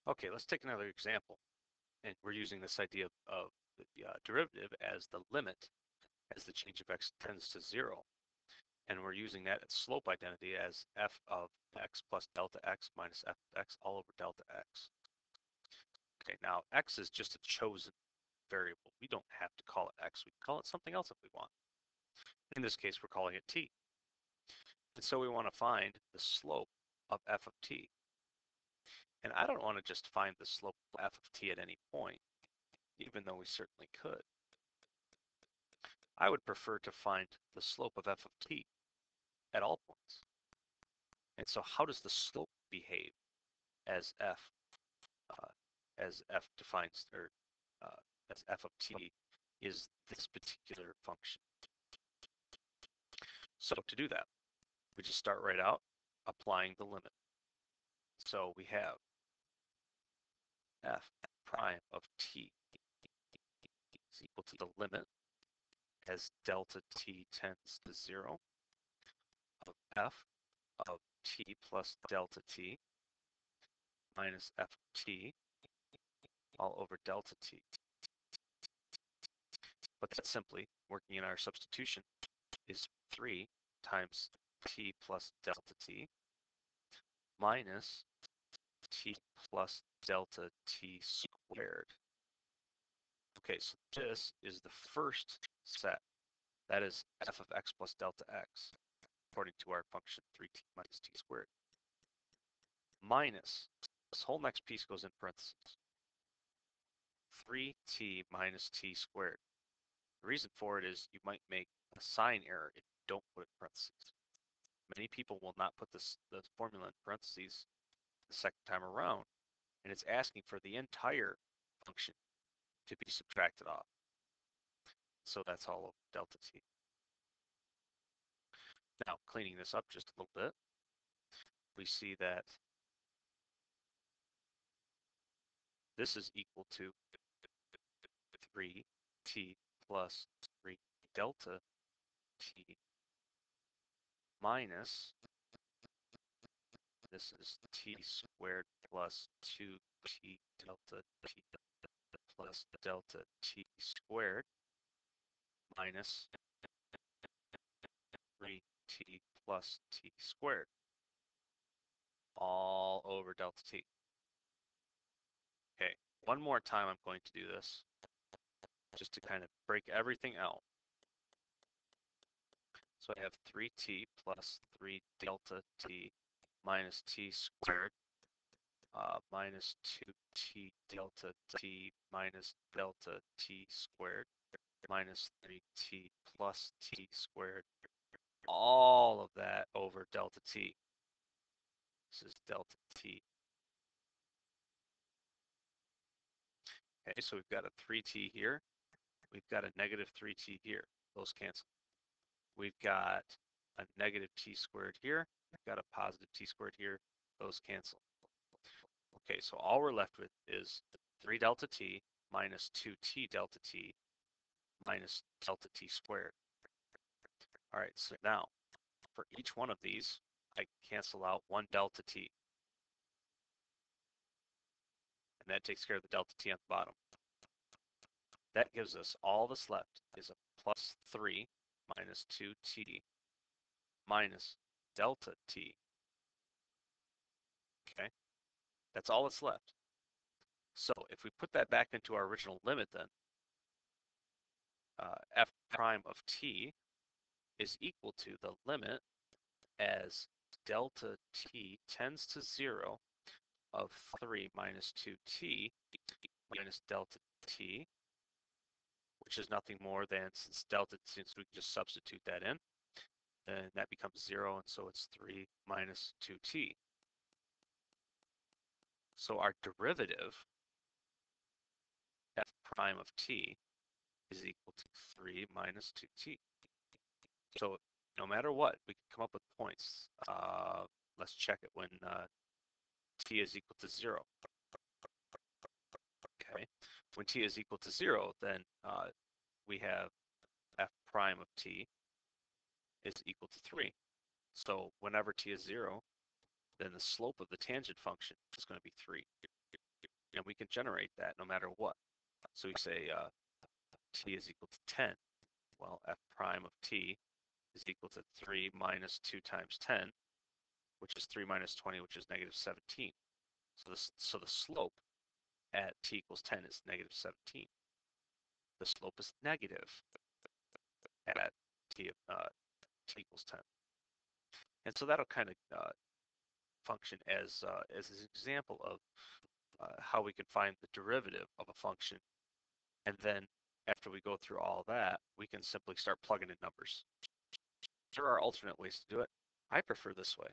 Okay, let's take another example. And we're using this idea of the derivative as the limit as the change of x tends to 0. And we're using that slope identity as f of x plus delta x minus f of x all over delta x. Okay, now x is just a chosen variable. We don't have to call it x. We can call it something else if we want. In this case, we're calling it t. And so we want to find the slope of f of t. And I don't want to just find the slope of f of t at any point, even though we certainly could. I would prefer to find the slope of f of t at all points. And so how does the slope behave as f defines, or as f of t is this particular function? So to do that, we just start right out applying the limit. So we have f prime of t is equal to the limit as delta t tends to 0 of f of t plus delta t minus f of t all over delta t. But that simply, working in our substitution, is 3 times t plus delta t minus t plus delta t squared. Okay, so this is the first set. That is f of x plus delta x, according to our function 3t minus t squared. Minus, this whole next piece goes in parentheses, 3t minus t squared. The reason for it is you might make a sign error if you don't put it in parentheses. Many people will not put the formula in parentheses the second time around, and it's asking for the entire function to be subtracted off. So that's all of delta t. Now, cleaning this up just a little bit, we see that this is equal to 3t plus 3 delta t minus, this is t squared plus 2t delta t plus delta t squared minus 3t plus t squared all over delta t. Okay, one more time I'm going to do this just to kind of break everything out. So I have 3t plus 3 delta t minus t squared minus 2t delta t minus delta t squared minus 3t plus t squared. All of that over delta t. This is delta t. Okay, so we've got a 3t here. We've got a negative 3t here. Those cancel. We've got a negative t squared here. We've got a positive t squared here. Those cancel. Okay, so all we're left with is 3 delta t minus 2t delta t minus delta t squared. All right, so now for each one of these, I cancel out 1 delta t. And that takes care of the delta t on the bottom. That gives us all that's left is a plus 3 minus 2t minus delta t. Okay, that's all that's left. So if we put that back into our original limit, then f prime of t is equal to the limit as delta t tends to 0 of 3 minus 2t minus delta t, which is nothing more than, since we can just substitute that in, then that becomes 0, and so it's 3 minus 2t. So our derivative, f prime of t, is equal to 3 minus 2t. So no matter what, we can come up with points. Let's check it when t is equal to 0. Okay, when t is equal to 0, then we have f prime of t is equal to 3. So whenever t is 0, then the slope of the tangent function is going to be 3. and we can generate that no matter what. So we say t is equal to 10. Well, f prime of t is equal to 3 minus 2 times 10, which is 3 minus 20, which is negative 17. So the slope at t equals 10 is negative 17. The slope is negative at t equals 10. And so that'll kind of function as an example of how we can find the derivative of a function. And then after we go through all that, we can simply start plugging in numbers. There are alternate ways to do it. I prefer this way.